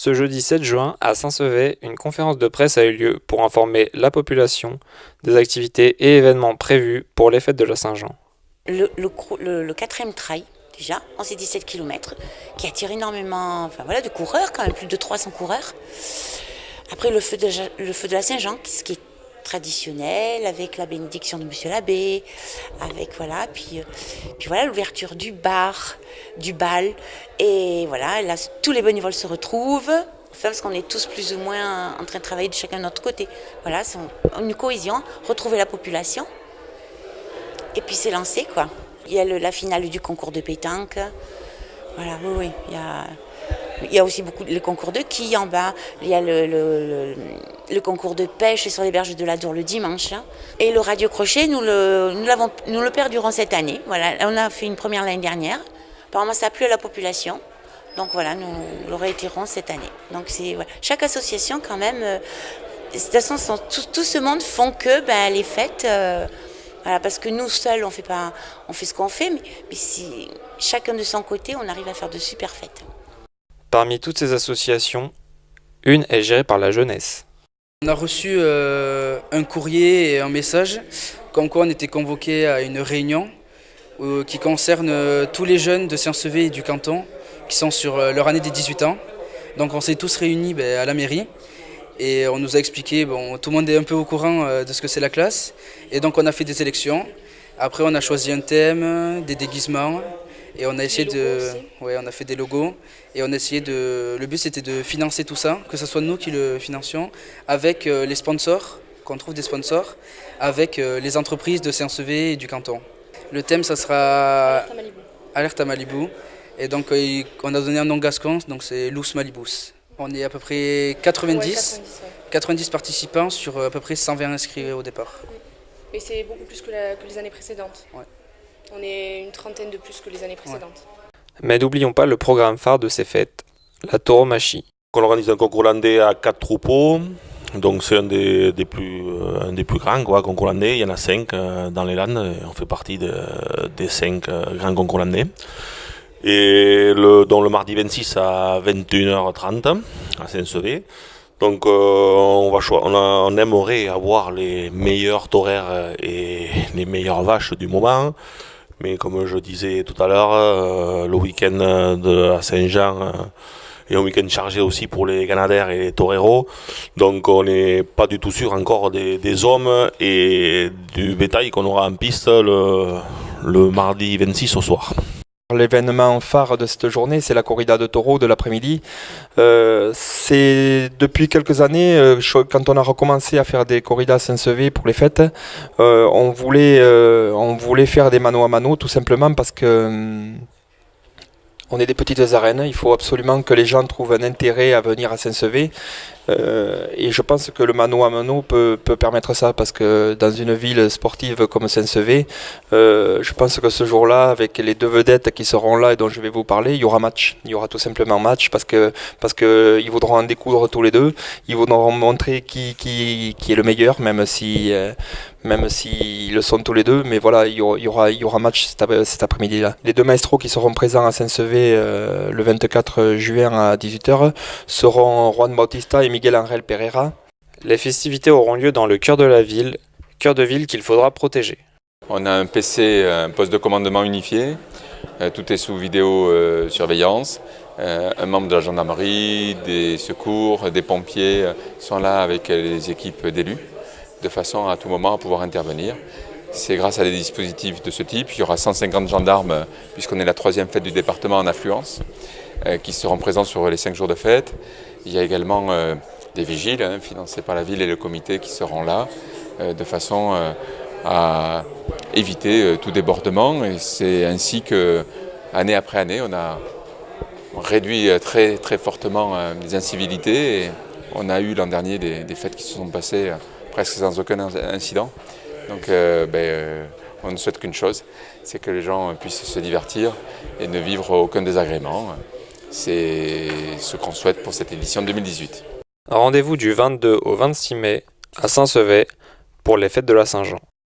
Ce jeudi 7 juin, à Saint-Sevé, une conférence de presse a eu lieu pour informer la population des activités et événements prévus pour les fêtes de la Saint-Jean. Le quatrième trail, déjà, en ces 17 km, qui attire énormément de coureurs, quand même plus de 300 coureurs. Après le feu de la Saint-Jean, ce qui est traditionnel, avec la bénédiction de Monsieur l'abbé, avec puis l'ouverture du bar, du bal, et voilà, là tous les bénévoles se retrouvent, parce qu'on est tous plus ou moins en train de travailler de chacun de notre côté. Voilà, c'est une cohésion, retrouver la population, et puis c'est lancé quoi. Il y a la finale du concours de pétanque, voilà, oui, il y a aussi beaucoup les concours de quilles en bas. Il y a le concours de pêche sur les berges de l'Adour le dimanche. Et le radio-crochet, nous le perdurons cette année. Voilà, on a fait une première l'année dernière. Apparemment, ça a plu à la population. Donc voilà, nous le réitérons cette année. Donc chaque association, quand même, de toute façon, tout ce monde font que les fêtes. Parce que nous seuls, on fait ce qu'on fait, mais si chacun de son côté, on arrive à faire de super fêtes. Parmi toutes ces associations, une est gérée par la jeunesse. On a reçu un courrier et un message comme quoi on était convoqué à une réunion qui concerne tous les jeunes de Saint-Sevé et du canton qui sont sur leur année des 18 ans. Donc on s'est tous réunis à la mairie et on nous a expliqué, tout le monde est un peu au courant de ce que c'est la classe. Et donc on a fait des élections. Après on a choisi un thème, des déguisements. Et on a essayé on a fait des logos et on a essayé le but c'était de financer tout ça, que ce soit nous qui le financions, avec les sponsors, qu'on trouve des sponsors, avec les entreprises de Saint-Sevé et du canton. Le thème ça sera Alerte à Malibu. Et donc on a donné un nom gascon, donc c'est Lous Malibus. On est à peu près 90 participants sur à peu près 120 inscrits au départ. Et c'est beaucoup plus que les années précédentes. Ouais. On est une trentaine de plus que les années précédentes. Mais n'oublions pas le programme phare de ces fêtes, la tauromachie. On organise un concours landais à 4 troupeaux, donc c'est un des plus grands concours landais. Il y en a 5 dans les Landes, on fait partie des 5 grands concours landais. Et le mardi 26 à 21h30 à Saint-Sevé. Donc on aimerait avoir les meilleurs taureaux et les meilleures vaches du moment. Mais comme je disais tout à l'heure, le week-end de la Saint-Jean est un week-end chargé aussi pour les Canadaires et les toreros. Donc on n'est pas du tout sûr encore des hommes et du bétail qu'on aura en piste le mardi 26 au soir. L'événement phare de cette journée, c'est la corrida de taureaux de l'après-midi. C'est depuis quelques années, quand on a recommencé à faire des corridas à Saint-Sevé pour les fêtes, on voulait faire des mano à mano tout simplement parce que on est des petites arènes. Il faut absolument que les gens trouvent un intérêt à venir à Saint-Sevé. Et je pense que le mano à mano peut permettre ça parce que dans une ville sportive comme Saint-Sevé, je pense que ce jour-là, avec les deux vedettes qui seront là et dont je vais vous parler, il y aura match. Il y aura tout simplement match parce que ils voudront en découdre tous les deux. Ils voudront montrer qui est le meilleur, même si ils le sont tous les deux. Mais voilà, il y aura match cet après-midi-là. Les deux maestros qui seront présents à Saint-Sevé le 24 juin à 18h seront Juan Bautista et Miguel Ángel Pereira. Les festivités auront lieu dans le cœur de la ville, cœur de ville qu'il faudra protéger. On a un PC, un poste de commandement unifié, tout est sous vidéosurveillance. Un membre de la gendarmerie, des secours, des pompiers sont là avec les équipes d'élus, de façon à tout moment à pouvoir intervenir. C'est grâce à des dispositifs de ce type. Il y aura 150 gendarmes, puisqu'on est la 3e fête du département en affluence, qui seront présents sur les 5 jours de fête. Il y a également des vigiles financés par la ville et le comité qui seront là, de façon à éviter tout débordement. Et c'est ainsi que, année après année, on a réduit très, très fortement les incivilités. Et on a eu l'an dernier des fêtes qui se sont passées presque sans aucun incident. Donc on ne souhaite qu'une chose, c'est que les gens puissent se divertir et ne vivre aucun désagrément. C'est ce qu'on souhaite pour cette édition 2018. Rendez-vous du 22 au 26 mai à Saint-Sevé pour les fêtes de la Saint-Jean.